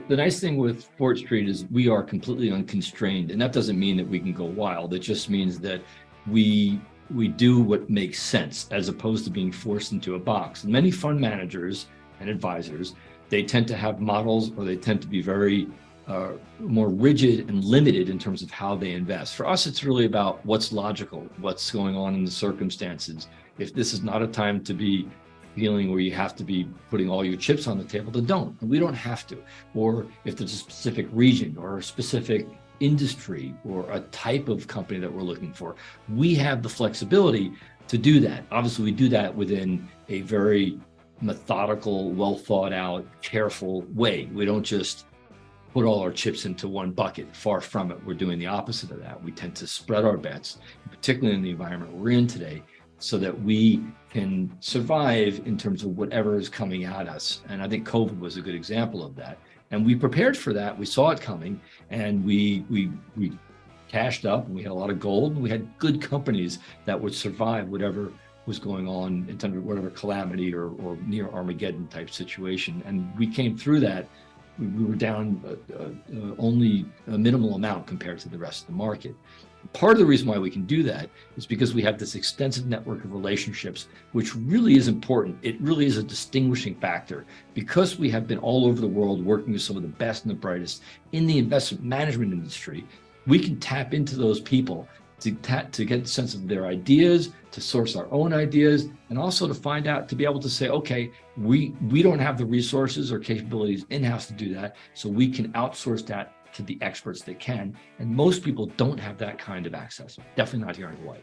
The nice thing with Fort Street is we are completely unconstrained, and that doesn't mean that we can go wild. It just means that we we do what makes sense as opposed to being forced into a box. And many fund managers and advisors, they tend to have models, or they tend to be very more rigid and limited in terms of how they invest. For us, it's really about what's logical, what's going on in the circumstances. If this is not a time to be feeling where you have to be putting all your chips on the table, then don't. We don't have to. Or if there's a specific region or a specific industry or a type of company that we're looking for, we have the flexibility to do that. Obviously, we do that within a very methodical, well thought out, careful way. We don't just put all our chips into one bucket. Far from it. We're doing the opposite of that. We tend to spread our bets, particularly in the environment we're in today, so that we can survive in terms of whatever is coming at us. And I think COVID was a good example of that. And we prepared for that. We saw it coming, and we cashed up, and we had a lot of gold, and we had good companies that would survive whatever was going on in terms of whatever calamity or near Armageddon type situation. And we came through that. We were down only a minimal amount compared to the rest of the market. Part of the reason why we can do that is because we have this extensive network of relationships, which really is important. It really is a distinguishing factor. Because we have been all over the world working with some of the best and the brightest in the investment management industry, we can tap into those people to get a sense of their ideas, to source our own ideas, and also to find out, to be able to say, okay, we don't have the resources or capabilities in-house to do that, so we can outsource that to the experts that can. And most people don't have that kind of access, definitely not here in Hawaii.